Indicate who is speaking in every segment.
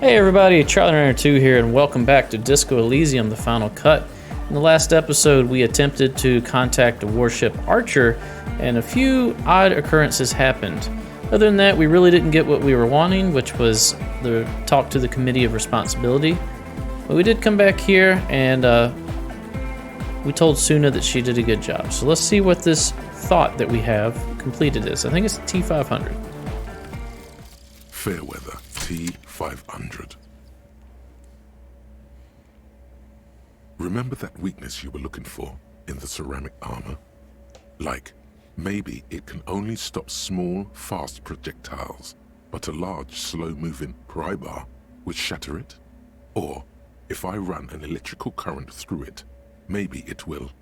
Speaker 1: Hey everybody, Charlie Runner 2 here, and welcome back to Disco Elysium, the final cut. In the last episode, we attempted to contact the warship Archer, and a few odd occurrences happened. Other than that, we really didn't get what we were wanting, which was the talk to the Committee of Responsibility. But we did come back here, and we told Suna that she did a good job. So let's see what this thought that we have completed is. I think it's T500.
Speaker 2: Fairweather T500. Remember that weakness you were looking for in the ceramic armor? Like, maybe it can only stop small, fast projectiles, but a large, slow-moving pry bar would shatter it? Or, if I run an electrical current through it, maybe it will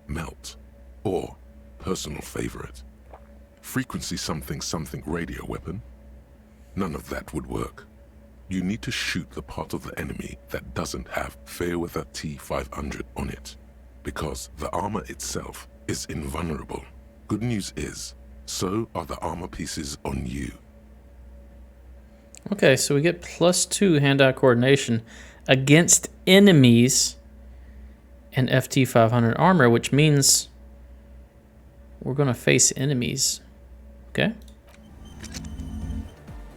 Speaker 2: melt. Or, personal favorite, frequency something something radio weapon? None of that would work. You need to shoot the part of the enemy that doesn't have Fairweather T500 on it, because the armor itself is invulnerable. Good news is, so are the armor pieces on you.
Speaker 1: Okay, so we get +2 hand-eye coordination against enemies and FT500 armor, which means we're going to face enemies. Okay.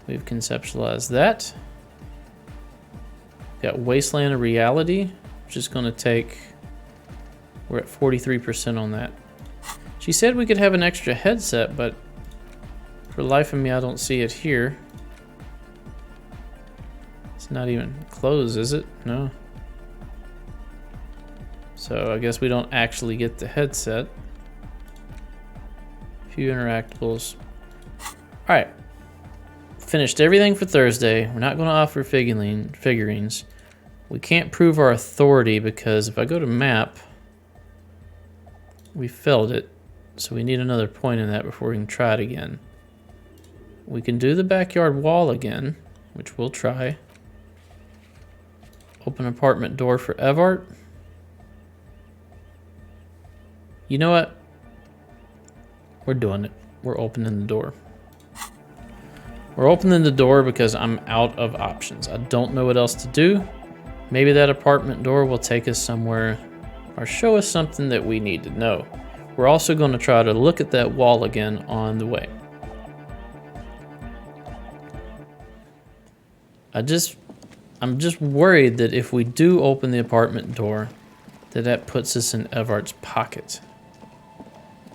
Speaker 1: We've conceptualized that. Got Wasteland of Reality, which is going to take... We're at 43% on that. She said we could have an extra headset, but for the life of me, I don't see it here. It's not even closed, is it? No. So I guess we don't actually get the headset. Few interactables. Alright. Finished everything for Thursday. We're not going to offer figurines. We can't prove our authority because if I go to map, we failed it. So we need another point in that before we can try it again. We can do the backyard wall again, which we'll try. Open apartment door for Evart. You know what? We're doing it. We're opening the door. We're opening the door because I'm out of options. I don't know what else to do. Maybe that apartment door will take us somewhere or show us something that we need to know. We're also going to try to look at that wall again on the way. I'm just worried that if we do open the apartment door, that puts us in Evart's pocket.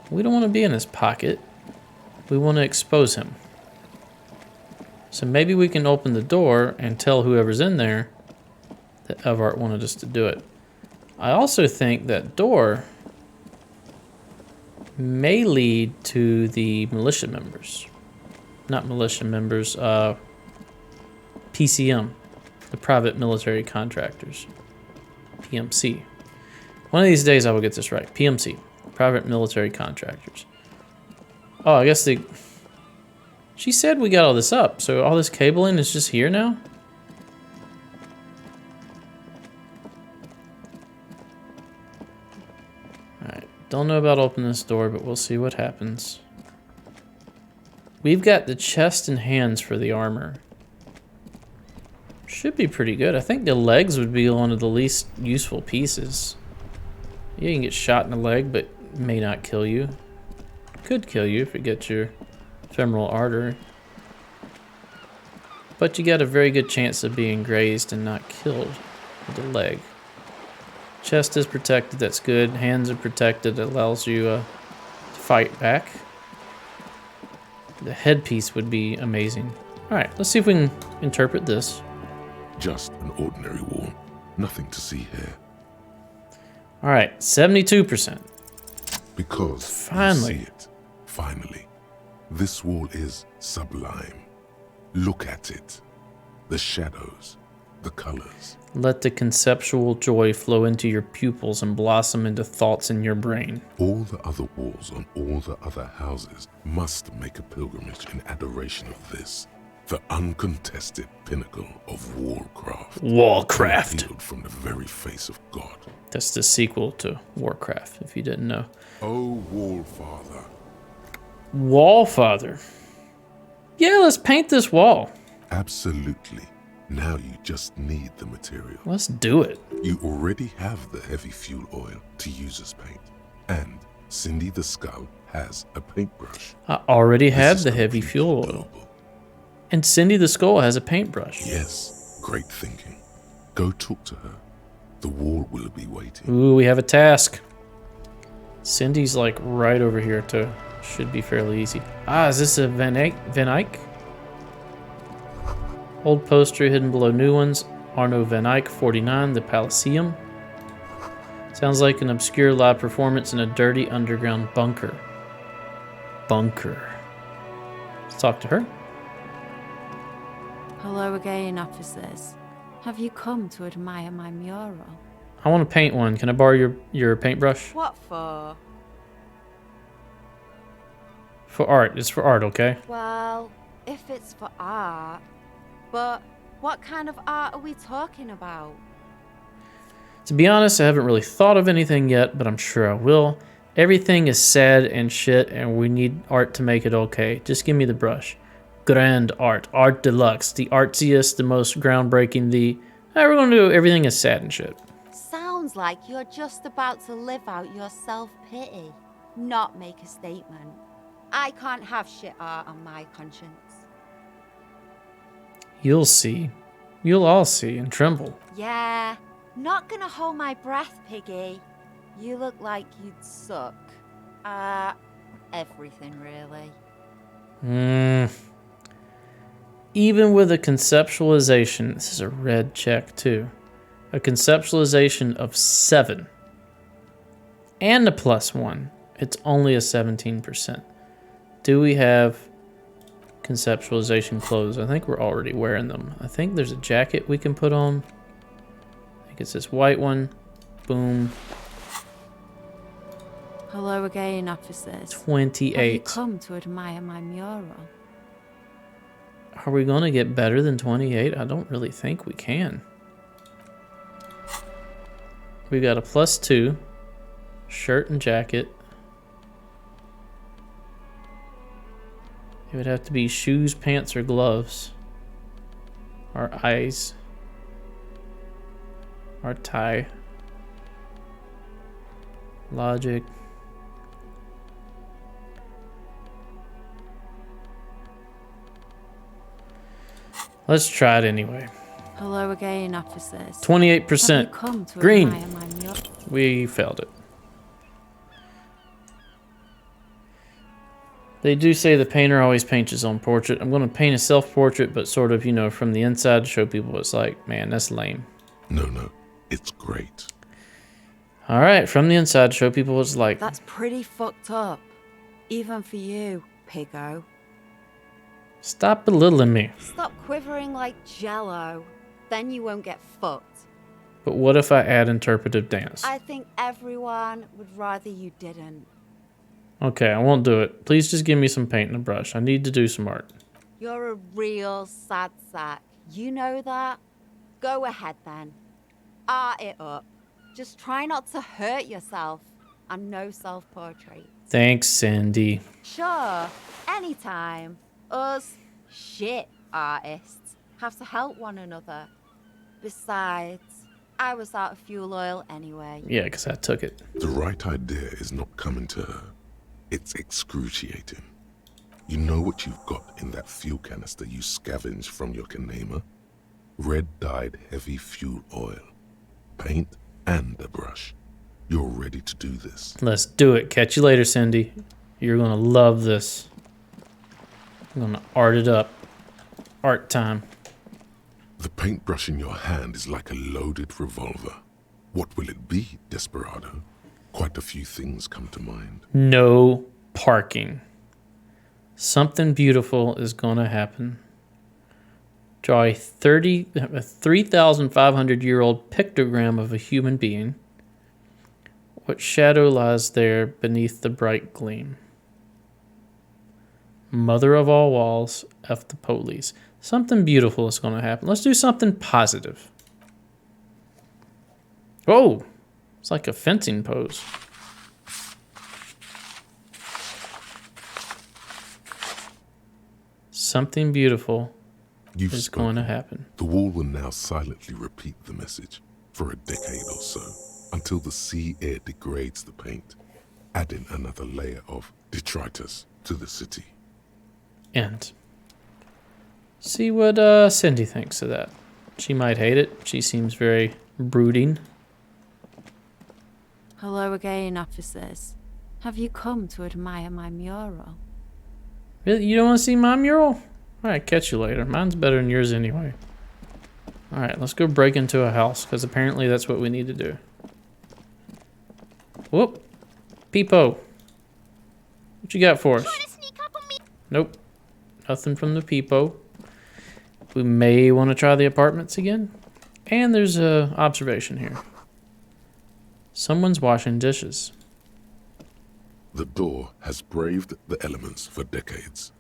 Speaker 1: We don't want to be in his pocket. We want to expose him. So maybe we can open the door and tell whoever's in there that Evart wanted us to do it. I also think that door may lead to the militia members. Not militia members, PCM, the private military contractors. PMC. One of these days I will get this right. PMC, private military contractors. Oh, I guess she said we got all this up, so all this cabling is just here now? Alright, don't know about opening this door, but we'll see what happens. We've got the chest and hands for the armor. Should be pretty good. I think the legs would be one of the least useful pieces. You can get shot in the leg, but may not kill you. Could kill you if it gets your femoral artery. But you got a very good chance of being grazed and not killed with the leg. Chest is protected, that's good. Hands are protected, it allows you to fight back. The headpiece would be amazing. Alright, let's see if we can interpret this.
Speaker 2: Just an ordinary wall. Nothing to see here.
Speaker 1: Alright, 72%.
Speaker 2: Because
Speaker 1: finally.
Speaker 2: you see it. Finally. This wall is sublime. Look at it. The shadows, the colors.
Speaker 1: Let the conceptual joy flow into your pupils and blossom into thoughts in your brain.
Speaker 2: All the other walls on all the other houses must make a pilgrimage in adoration of this. The uncontested pinnacle of Warcraft.
Speaker 1: Warcraft.
Speaker 2: Revealed from the very face of God.
Speaker 1: That's the sequel to Warcraft, if you didn't know.
Speaker 2: Oh, Wallfather.
Speaker 1: Wallfather. Yeah, let's paint this wall.
Speaker 2: Absolutely. Now you just need the material.
Speaker 1: Let's do it.
Speaker 2: You already have the heavy fuel oil to use as paint. And Cindy the Skull has a paintbrush.
Speaker 1: I already have
Speaker 2: This
Speaker 1: the
Speaker 2: is
Speaker 1: heavy fuel
Speaker 2: completely
Speaker 1: oil.
Speaker 2: doable.
Speaker 1: And Cindy the Skull has a paintbrush.
Speaker 2: Yes, great thinking. Go talk to her. The wall will be waiting.
Speaker 1: Ooh, we have a task. Cindy's like right over here too. Should be fairly easy. Ah, is this a Van Eyck? Old poster hidden below new ones. Arno Van Eyck, 49, the Elysium. Sounds like an obscure live performance in a dirty underground bunker. Let's talk to her.
Speaker 3: Hello again, officers. Have you come to admire my mural?
Speaker 1: I want to paint one. Can I borrow your paintbrush?
Speaker 3: What for?
Speaker 1: For art. It's for art, okay?
Speaker 3: Well, if it's for art, but what kind of art are we talking about?
Speaker 1: To be honest, I haven't really thought of anything yet, but I'm sure I will. Everything is sad and shit, and we need art to make it okay. Just give me the brush. Grand art. Art deluxe. The artsiest, the most groundbreaking, we're going to do everything is sad and shit.
Speaker 3: Sounds like you're just about to live out your self-pity, not make a statement. I can't have shit art on my conscience.
Speaker 1: You'll see. You'll all see and tremble.
Speaker 3: Yeah, not gonna hold my breath, Piggy. You look like you'd suck. Everything really.
Speaker 1: Even with a conceptualization, this is a red check too. A conceptualization of 7 and a +1, it's only a 17%. Do we have conceptualization clothes? I think we're already wearing them. I think there's a jacket we can put on. I think it's this white one. Boom.
Speaker 3: Hello again, officers.
Speaker 1: 28.
Speaker 3: Have you come to admire my mural?
Speaker 1: Are we going to get better than 28? I don't really think we can. We got a +2. Shirt and jacket. It would have to be shoes, pants, or gloves. Our eyes. Our tie. Logic. Let's try it anyway.
Speaker 3: Hello again, officers.
Speaker 1: 28%.
Speaker 3: Have you come to
Speaker 1: Green.
Speaker 3: admire my mural?
Speaker 1: We failed it. They do say the painter always paints his own portrait. I'm going to paint a self-portrait, but sort of, from the inside to show people it's like, man, that's lame.
Speaker 2: No, it's great.
Speaker 1: All right, from the inside to show people it's like.
Speaker 3: That's pretty fucked up. Even for you, Piggo.
Speaker 1: Stop belittling me.
Speaker 3: Stop quivering like jello. Then you won't get fucked.
Speaker 1: But what if I add interpretive dance?
Speaker 3: I think everyone would rather you didn't.
Speaker 1: Okay, I won't do it. Please just give me some paint and a brush. I need to do some art.
Speaker 3: You're a real sad sack. You know that? Go ahead then. Art it up. Just try not to hurt yourself. And no self-portrait.
Speaker 1: Thanks, Cindy.
Speaker 3: Sure, anytime. Us shit artists have to help one another. Besides, I was out of fuel oil anyway.
Speaker 1: Yeah, because I took it.
Speaker 2: The right idea is not coming to her. It's excruciating. You know what you've got in that fuel canister you scavenged from your Kanema? Red-dyed heavy fuel oil, paint, and a brush. You're ready to do this.
Speaker 1: Let's do it. Catch you later, Cindy. You're going to love this. I'm going to art it up. Art time.
Speaker 2: The paintbrush in your hand is like a loaded revolver. What will it be, Desperado? Quite a few things come to mind.
Speaker 1: No parking. Something beautiful is going to happen. Draw a 3,500-year-old pictogram of a human being. What shadow lies there beneath the bright gleam? Mother of all walls, F the police. Something beautiful is going to happen. Let's do something positive. Oh, it's like a fencing pose. Something beautiful
Speaker 2: You've
Speaker 1: is going to
Speaker 2: spoken.
Speaker 1: happen.
Speaker 2: The wall will now silently repeat the message for a decade or so, until the sea air degrades the paint, adding another layer of detritus to the city.
Speaker 1: End. See what Cindy thinks of that. She might hate it. She seems very brooding.
Speaker 3: Hello again, officers. Have you come to admire my mural?
Speaker 1: Really? You don't want to see my mural? Alright, catch you later. Mine's better than yours anyway. Alright, let's go break into a house, because apparently that's what we need to do. Whoop. Peepo. What you got for us? Nope. Nothing from the Peepo. We may want to try the apartments again. And there's a observation here. Someone's washing dishes.
Speaker 2: The door has braved the elements for decades.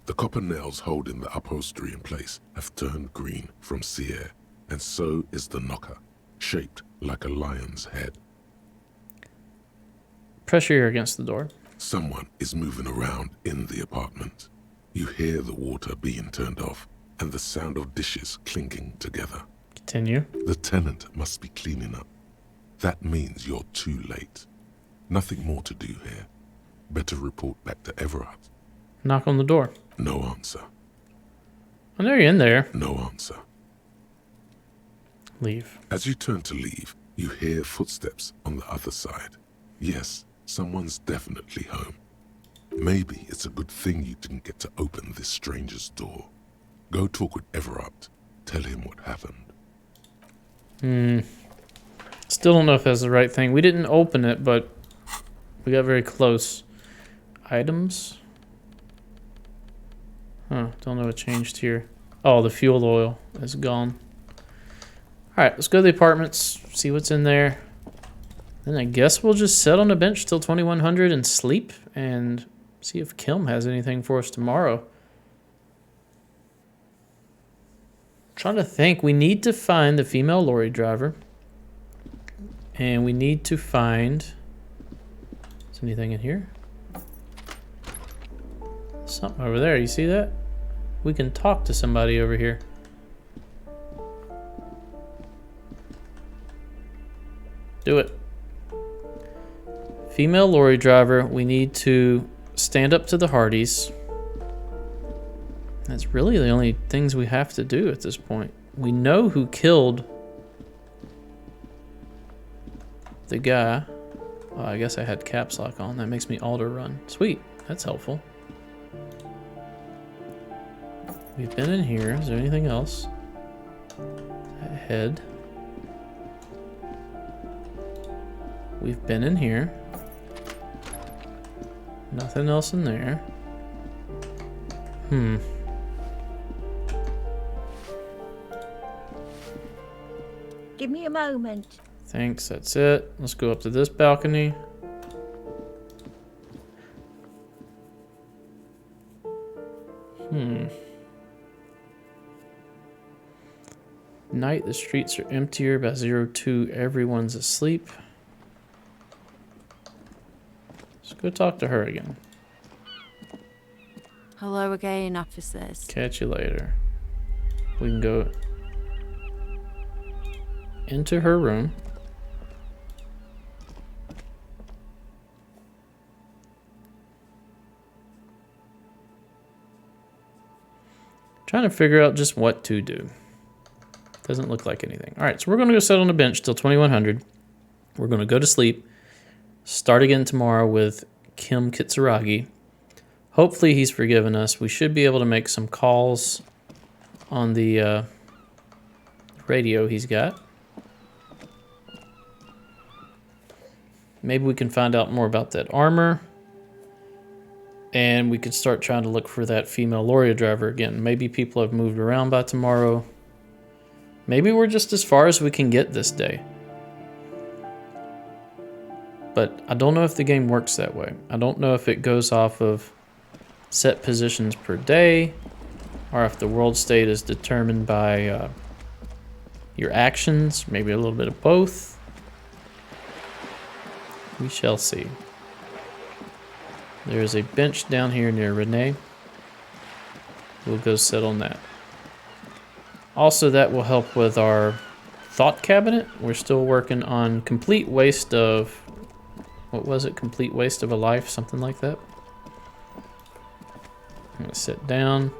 Speaker 2: The copper nails holding the upholstery in place have turned green from sea air, and so is the knocker, shaped like a lion's head.
Speaker 1: Pressure here against the door.
Speaker 2: Someone is moving around in the apartment. You hear the water being turned off and the sound of dishes clinking together.
Speaker 1: Continue.
Speaker 2: The tenant must be cleaning up. That means you're too late. Nothing more to do here. Better report back to Everard.
Speaker 1: Knock on the door.
Speaker 2: No answer.
Speaker 1: I know you're in there.
Speaker 2: No answer.
Speaker 1: Leave.
Speaker 2: As you turn to leave, you hear footsteps on the other side. Yes, someone's definitely home. Maybe it's a good thing you didn't get to open this stranger's door. Go talk with Everard. Tell him what happened.
Speaker 1: Still don't know if that's the right thing. We didn't open it, but we got very close. Items? Huh, don't know what changed here. Oh, the fuel oil is gone. Alright, let's go to the apartments, see what's in there. Then I guess we'll just sit on a bench till 2100 and sleep and see if Kilm has anything for us tomorrow. Trying to think. We need to find the female lorry driver. And we need to find... Is anything in here? Something over there. You see that? We can talk to somebody over here. Do it. Female lorry driver. We need to stand up to the Hardys. That's really the only things we have to do at this point. We know who killed the guy. Oh, I guess I had caps lock on. That makes me auto run. Sweet. That's helpful. We've been in here. Is there anything else? Head. We've been in here. Nothing else in there.
Speaker 4: Give me a moment.
Speaker 1: Thanks, that's it. Let's go up to this balcony. Night, the streets are emptier. By 02, everyone's asleep. Let's go talk to her again.
Speaker 3: Hello again, officers.
Speaker 1: Catch you later. We can go into her room. Trying to figure out just what to do. Doesn't look like anything. All right, so we're going to go sit on a bench till 2100. We're going to go to sleep. Start again tomorrow with Kim Kitsuragi. Hopefully he's forgiven us. We should be able to make some calls on the radio he's got. Maybe we can find out more about that armor. And we could start trying to look for that female lorry driver again. Maybe people have moved around by tomorrow. Maybe we're just as far as we can get this day. But I don't know if the game works that way. I don't know if it goes off of set positions per day, or if the world state is determined by your actions, maybe a little bit of both. We shall see. There is a bench down here near Renee. We'll go sit on that. Also, that will help with our thought cabinet. We're still working on complete waste of... What was it? Complete waste of a life? Something like that. I'm going to sit down.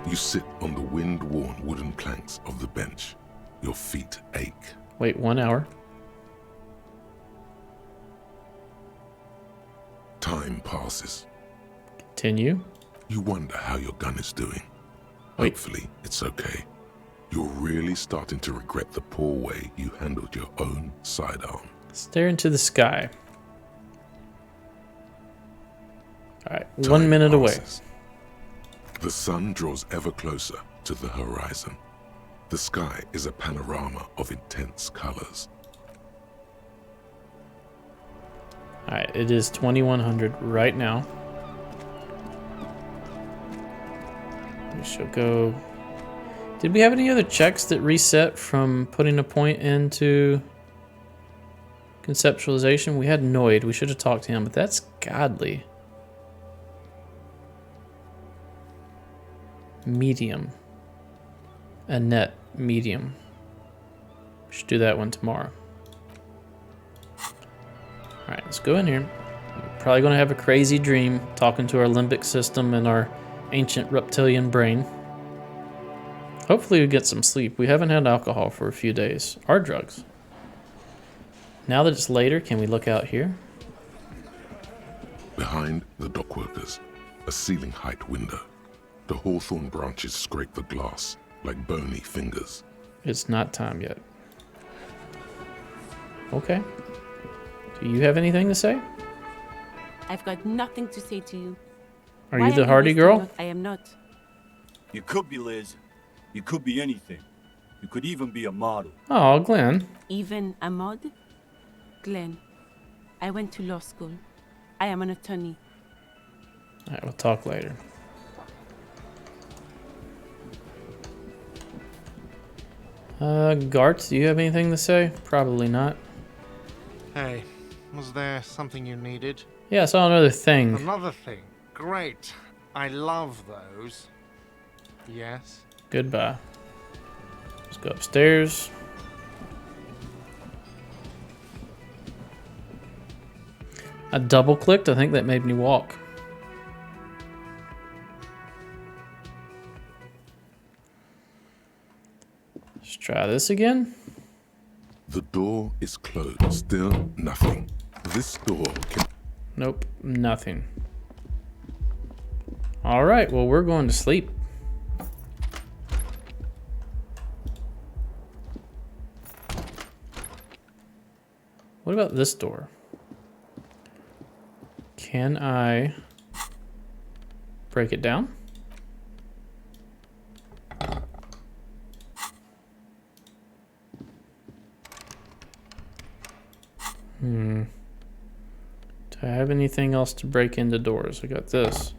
Speaker 2: You sit on the wind-worn wooden planks of the bench. Your feet ache.
Speaker 1: Wait 1 hour.
Speaker 2: Time passes.
Speaker 1: Continue.
Speaker 2: You wonder how your gun is doing.
Speaker 1: Wait.
Speaker 2: Hopefully, it's okay. You're really starting to regret the poor way you handled your own sidearm.
Speaker 1: Stare into the sky. Alright, 1
Speaker 2: Time
Speaker 1: minute away.
Speaker 2: passes. The sun draws ever closer to the horizon. The sky is a panorama of intense colors.
Speaker 1: Alright, it is 2100 right now. We shall go... Did we have any other checks that reset from putting a point into conceptualization? We had Noid. We should have talked to him, but that's godly. Medium. Annette, medium. We should do that one tomorrow. Alright, let's go in here. We're probably going to have a crazy dream talking to our limbic system and our ancient reptilian brain. Hopefully we get some sleep. We haven't had alcohol for a few days. Or drugs. Now that it's later, can we look out here?
Speaker 2: Behind the dockworkers, a ceiling-height window. The hawthorn branches scrape the glass like bony fingers.
Speaker 1: It's not time yet. Okay. Do you have anything to say?
Speaker 5: I've got nothing to say to you.
Speaker 1: Are
Speaker 5: Why
Speaker 1: you the
Speaker 5: are
Speaker 1: hardy
Speaker 5: wasting
Speaker 1: girl?
Speaker 5: what I am not.
Speaker 6: You could be Liz. You could be anything. You could even be a model.
Speaker 1: Oh, Glenn.
Speaker 5: Even a mod? Glenn, I went to law school. I am an attorney.
Speaker 1: Alright, we'll talk later. Gart, do you have anything to say? Probably not.
Speaker 7: Hey, was there something you needed?
Speaker 1: Yeah, I saw another thing.
Speaker 7: Another thing. Great. I love those. Yes.
Speaker 1: Goodbye. Let's go upstairs. I double clicked. I think that made me walk. Let's try this again.
Speaker 2: The door is closed. Still nothing. This door can...
Speaker 1: Nope, nothing. All right, well, we're going to sleep. What about this door? Can I break it down? Do I have anything else to break into doors? I got this.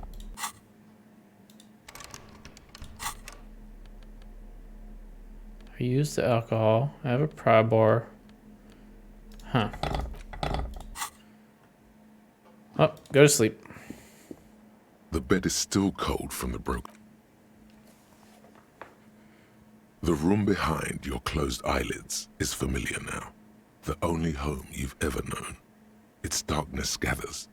Speaker 1: I use the alcohol. I have a pry bar. Huh. Oh, go to sleep.
Speaker 2: The bed is still cold from the broken. The room behind your closed eyelids is familiar now. The only home you've ever known. Its darkness gathers.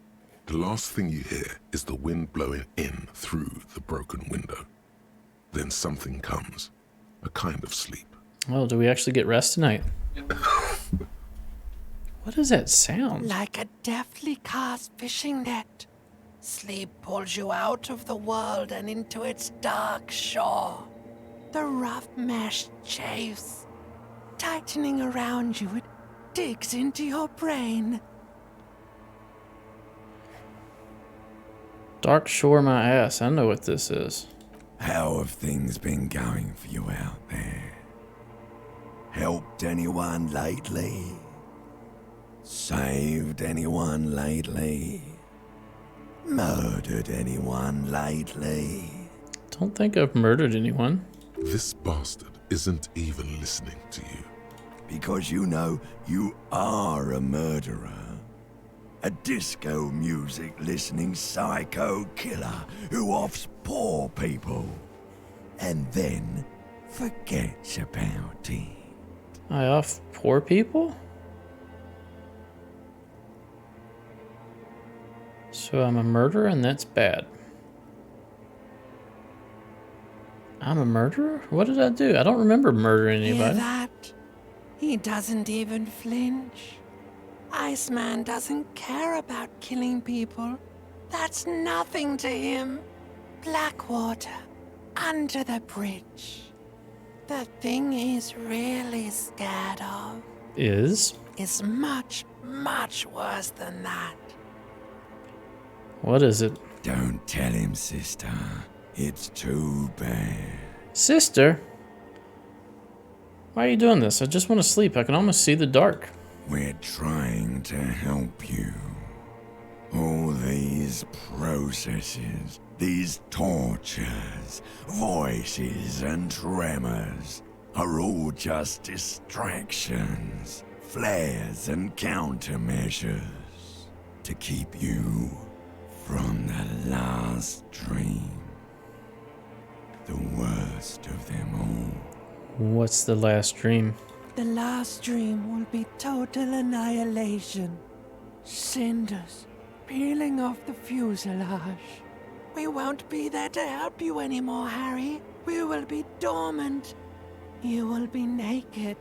Speaker 2: The last thing you hear is the wind blowing in through the broken window. Then something comes. A kind of sleep.
Speaker 1: Oh, do we actually get rest tonight? What is that sound?
Speaker 8: Like a deftly cast fishing net, sleep pulls you out of the world and into its dark shore. The rough mesh chafes, tightening around you, it digs into your brain.
Speaker 1: Dark shore my ass. I know what this is.
Speaker 9: How have things been going for you out there? Helped anyone lately? Saved anyone lately? Murdered anyone lately?
Speaker 1: Don't think I've murdered anyone.
Speaker 2: This bastard isn't even listening to you.
Speaker 9: Because you know you are a murderer. A disco music listening psycho killer who offs poor people. and then forget about it.
Speaker 1: I off poor people? So I'm a murderer and that's bad. I'm a murderer? What did I do? I don't remember murdering
Speaker 8: Hear
Speaker 1: anybody.
Speaker 8: that? He doesn't even flinch. Iceman doesn't care about killing people. That's nothing to him. Blackwater, under the bridge. The thing he's really scared of
Speaker 1: Is?
Speaker 8: is much, much worse than that.
Speaker 1: What is it?
Speaker 9: Don't tell him, sister. It's too bad.
Speaker 1: Sister? Why are you doing this? I just want to sleep. I can almost see the dark.
Speaker 9: We're trying to help you. All these processes, these tortures, voices and tremors are all just distractions, flares and countermeasures to keep you from the last dream. The worst of them all.
Speaker 1: What's the last dream?
Speaker 8: The last dream will be total annihilation. Cinders peeling off the fuselage. We won't be there to help you anymore, Harry. We will be dormant. You will be naked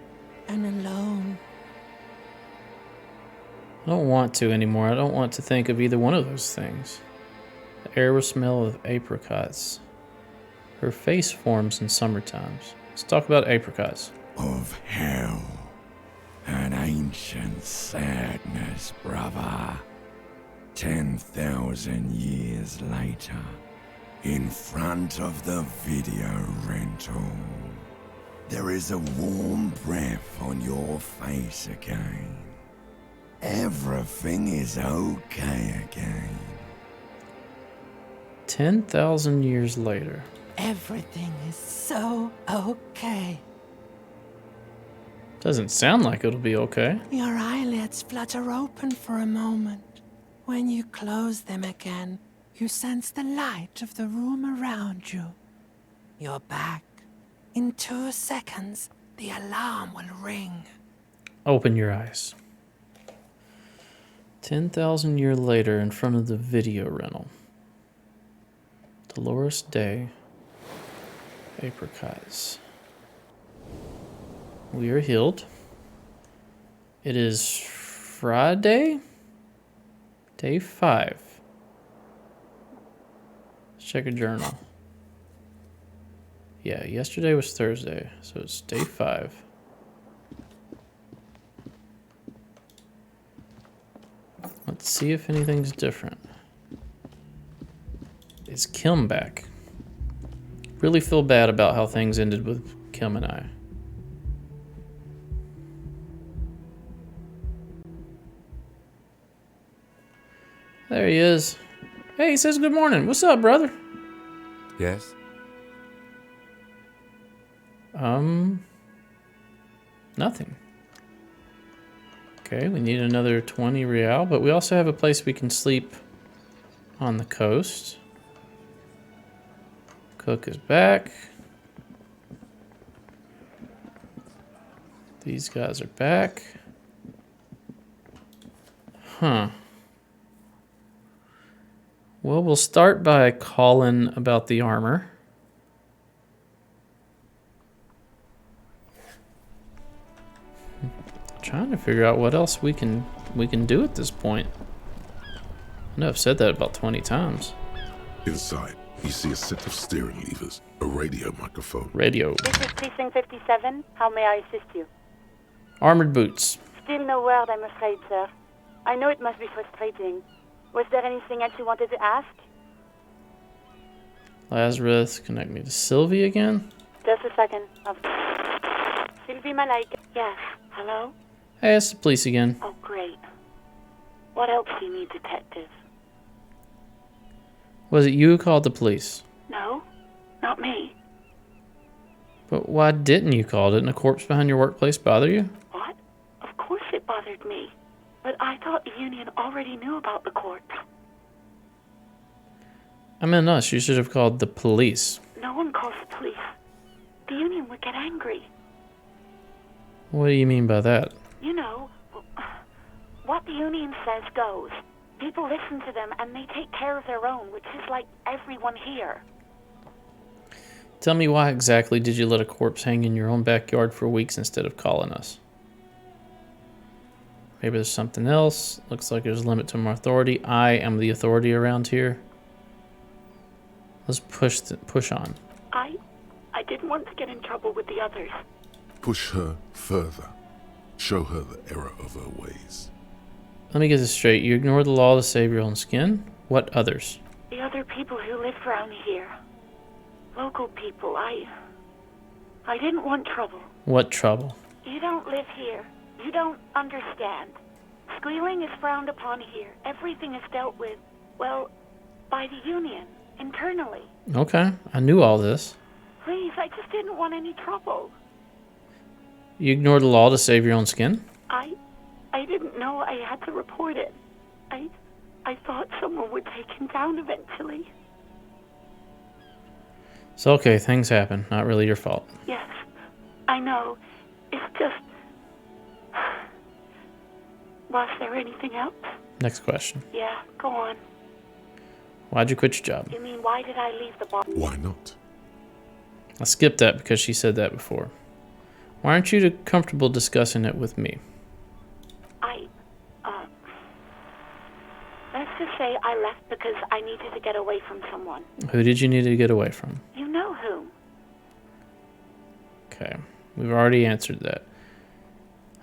Speaker 8: and alone.
Speaker 1: I don't want to anymore. I don't want to think of either one of those things. The air will smell of apricots. Her face forms in summer times. Let's talk about apricots.
Speaker 9: Of hell. An ancient sadness, brother. 10,000 years later, in front of the video rental, there is a warm breath on your face again. Everything is okay again.
Speaker 1: 10,000 years later.
Speaker 8: Everything is so okay.
Speaker 1: Doesn't sound like it'll be okay.
Speaker 8: Your eyelids flutter open for a moment. When you close them again, you sense the light of the room around you. You're back. In 2 seconds, the alarm will ring.
Speaker 1: Open your eyes. 10,000 years later, in front of the video rental. Dolores Day. Apricots. We are healed. It is Friday, day 5. Let's check a journal. Yeah, yesterday was Thursday, so it's day 5. Let's see if anything's different. Is Kim back? Really feel bad about how things ended with Kim and I. There he is. Hey, he says good morning. What's up, brother?
Speaker 10: Yes?
Speaker 1: Nothing. Okay, we need another 20 real, but we also have a place we can sleep on the coast. Cook is back. These guys are back. Huh. Well, we'll start by calling about the armor. Trying to figure out what else we can do at this point. I know I've said that about 20 times.
Speaker 2: Inside, you see a set of steering levers, a radio microphone.
Speaker 1: Radio.
Speaker 11: This is Precinct 57. How may I assist you?
Speaker 1: Armored boots.
Speaker 11: Still no word, I'm afraid, sir. I know it must be frustrating. Was there anything else you wanted to ask?
Speaker 1: Lazarus, connect me to Sylvie again.
Speaker 11: Just a second. Sylvie Malaika. Yes. Hello?
Speaker 1: Hey, it's the police again.
Speaker 11: Oh, great. What else do you need, detective?
Speaker 1: Was it you who called the police?
Speaker 11: No, not me.
Speaker 1: But why didn't you call? Didn't a corpse behind your workplace bother you?
Speaker 11: What? Of course it bothered me. But I thought the union already knew about the corpse.
Speaker 1: I meant us. You should have called the police.
Speaker 11: no one calls the police, the Union would get angry.
Speaker 1: What do you mean by that?
Speaker 11: You know, what the Union says goes. People listen to them and they take care of their own, which is like everyone here.
Speaker 1: Tell me, why exactly did you let a corpse hang in your own backyard for weeks instead of calling us? Maybe there's something else. Looks like there's a limit to my authority. I am the authority around here. Let's push on.
Speaker 11: I didn't want to get in trouble with the others.
Speaker 2: Push her further. Show her the error of her ways.
Speaker 1: Let me get this straight. You ignore the law to save your own skin? What others?
Speaker 11: The other people who live around here. Local people. I didn't want trouble.
Speaker 1: What trouble?
Speaker 11: You don't live here. You don't understand. Squealing is frowned upon here. Everything is dealt with, well, by the Union, internally.
Speaker 1: Okay, I knew all this.
Speaker 11: Please, I just didn't want any trouble.
Speaker 1: You ignore the law to save your own skin?
Speaker 11: I didn't know I had to report it. I thought someone would take him down eventually.
Speaker 1: So, okay, things happen. Not really your fault.
Speaker 11: Yes, I know. It's just... Was there anything else?
Speaker 1: Next question.
Speaker 11: Yeah, go on.
Speaker 1: Why'd you quit your job?
Speaker 11: You mean, why did I leave the bar?
Speaker 2: Why not?
Speaker 1: I skipped that because she said that before. Why aren't you comfortable discussing it with me?
Speaker 11: Let's just say I left because I needed to get away from someone.
Speaker 1: Who did you need to get away from?
Speaker 11: You know who.
Speaker 1: Okay, we've already answered that.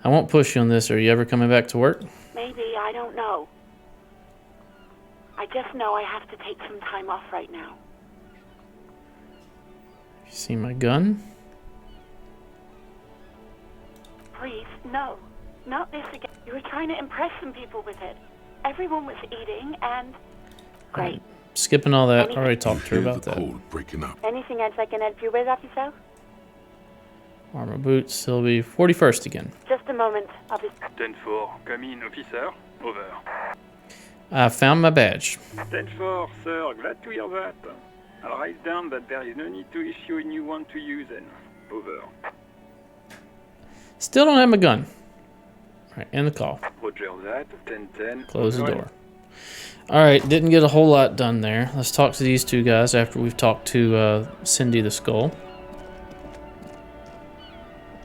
Speaker 1: I won't push you on this. Are you ever coming back to work?
Speaker 11: Maybe, I don't know. I just know I have to take some time off right now.
Speaker 1: You see my gun?
Speaker 11: Please, no. Not this again. You were trying to impress some people with it. Everyone was eating and... Great.
Speaker 1: Skipping all that. I already talked to her about that.
Speaker 2: Cold breaking up.
Speaker 11: Anything else I can help you with, officer?
Speaker 1: Armor boots, Sylvie. 41st again.
Speaker 11: Just a moment, officer.
Speaker 12: 10-4, come in, officer. Over.
Speaker 1: I found my badge.
Speaker 12: 10-4, sir. Glad to hear that. I'll write down that there is no need to issue a new one to you then. Over.
Speaker 1: Still don't have my gun. Alright, end the call.
Speaker 12: Roger that. 10-10.
Speaker 1: Close the door. Alright, didn't get a whole lot done there. Let's talk to these two guys after we've talked to Cindy the Skull.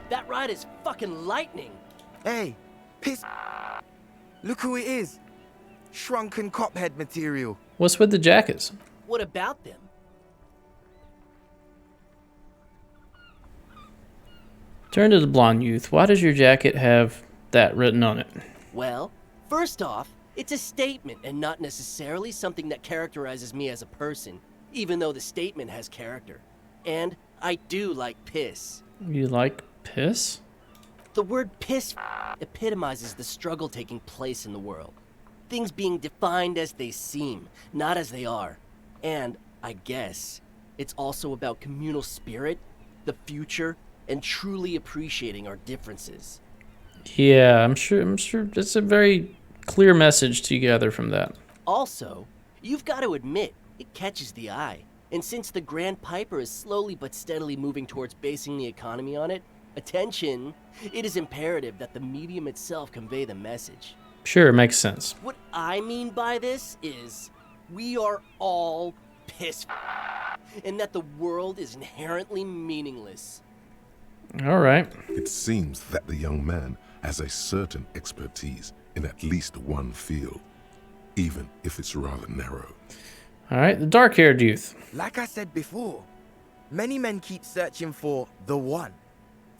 Speaker 13: That ride is fucking lightning.
Speaker 14: Hey, piss. Look who it is. Shrunken cophead material.
Speaker 1: What's with the jackets?
Speaker 13: What about them?
Speaker 1: Turn to the blonde youth. Why does your jacket have that written on it?
Speaker 13: Well, first off, it's a statement and not necessarily something that characterizes me as a person, even though the statement has character. And I do like piss.
Speaker 1: You like piss?
Speaker 13: The word piss epitomizes the struggle taking place in the world. Things being defined as they seem, not as they are. And, I guess, it's also about communal spirit, the future, and truly appreciating our differences.
Speaker 1: Yeah, I'm sure it's a very clear message to gather from that.
Speaker 13: Also, you've got to admit, it catches the eye. And since the Grand Piper is slowly but steadily moving towards basing the economy on it, attention, it is imperative that the medium itself convey the message.
Speaker 1: Sure, makes sense.
Speaker 13: What I mean by this is, we are all pissed, and that the world is inherently meaningless.
Speaker 1: All right.
Speaker 2: It seems that the young man has a certain expertise in at least one field, even if it's rather narrow.
Speaker 1: All right, the dark-haired youth.
Speaker 14: Like I said before, many men keep searching for the one,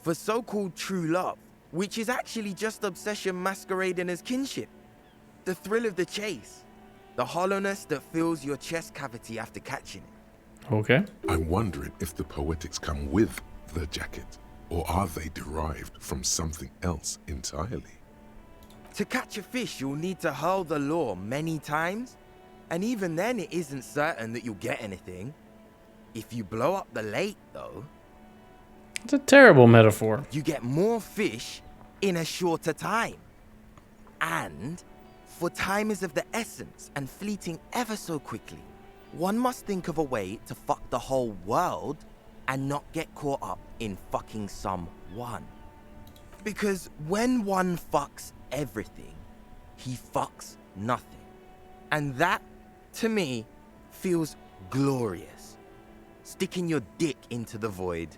Speaker 14: for so-called true love, which is actually just obsession masquerading as kinship. The thrill of the chase, the hollowness that fills your chest cavity after catching it.
Speaker 1: Okay.
Speaker 2: I'm wondering if the poetics come with the jacket, or are they derived from something else entirely?
Speaker 14: To catch a fish, you'll need to hurl the lure many times, and even then it isn't certain that you'll get anything. If you blow up the lake, though...
Speaker 1: It's a terrible metaphor.
Speaker 14: You get more fish in a shorter time. And, for time is of the essence and fleeting ever so quickly, one must think of a way to fuck the whole world and not get caught up in fucking someone. Because when one fucks everything, he fucks nothing. And that, to me, feels glorious. Sticking your dick into the void.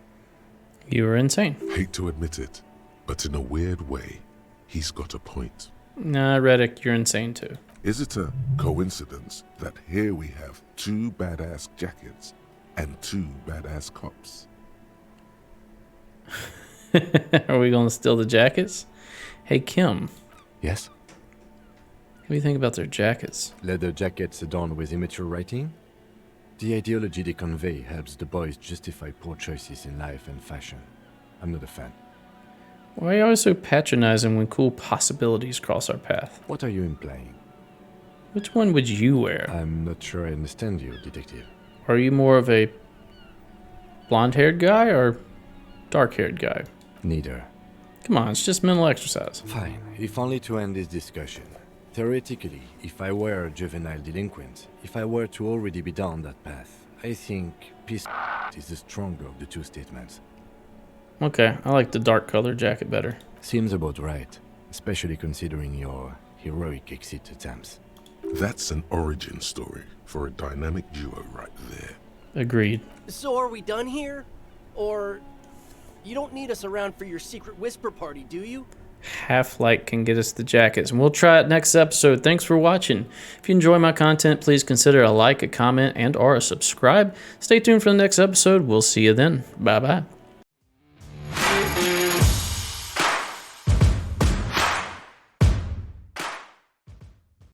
Speaker 1: You were insane.
Speaker 2: Hate to admit it, but in a weird way, he's got a point.
Speaker 1: Nah, Reddick, you're insane too.
Speaker 2: Is it a coincidence that here we have 2 badass jackets and 2 badass cops?
Speaker 1: Are we going to steal the jackets? Hey, Kim.
Speaker 10: Yes?
Speaker 1: What do you think about their jackets?
Speaker 10: Leather jackets adorned with immature writing? The ideology they convey helps the boys justify poor choices in life and fashion. I'm not a fan.
Speaker 1: Why are you always so patronizing when cool possibilities cross our path?
Speaker 10: What are you implying?
Speaker 1: Which one would you wear?
Speaker 10: I'm not sure I understand you, detective.
Speaker 1: Are you more of a blonde-haired guy or dark-haired guy?
Speaker 10: Neither.
Speaker 1: Come on, it's just mental exercise.
Speaker 10: Fine, if only to end this discussion. Theoretically, if I were a juvenile delinquent, if I were to already be down that path, I think peace is the stronger of the 2 statements.
Speaker 1: Okay, I like the dark colored jacket better.
Speaker 10: Seems about right, especially considering your heroic exit attempts.
Speaker 2: That's an origin story for a dynamic duo right there.
Speaker 1: Agreed.
Speaker 13: So are we done here? Or you don't need us around for your secret whisper party, do you?
Speaker 1: Half-Light can get us the jackets, and we'll try it next episode. Thanks for watching. If you enjoy my content, please consider a like, a comment, and or a subscribe. Stay tuned for the next episode. We'll see you then. Bye-bye.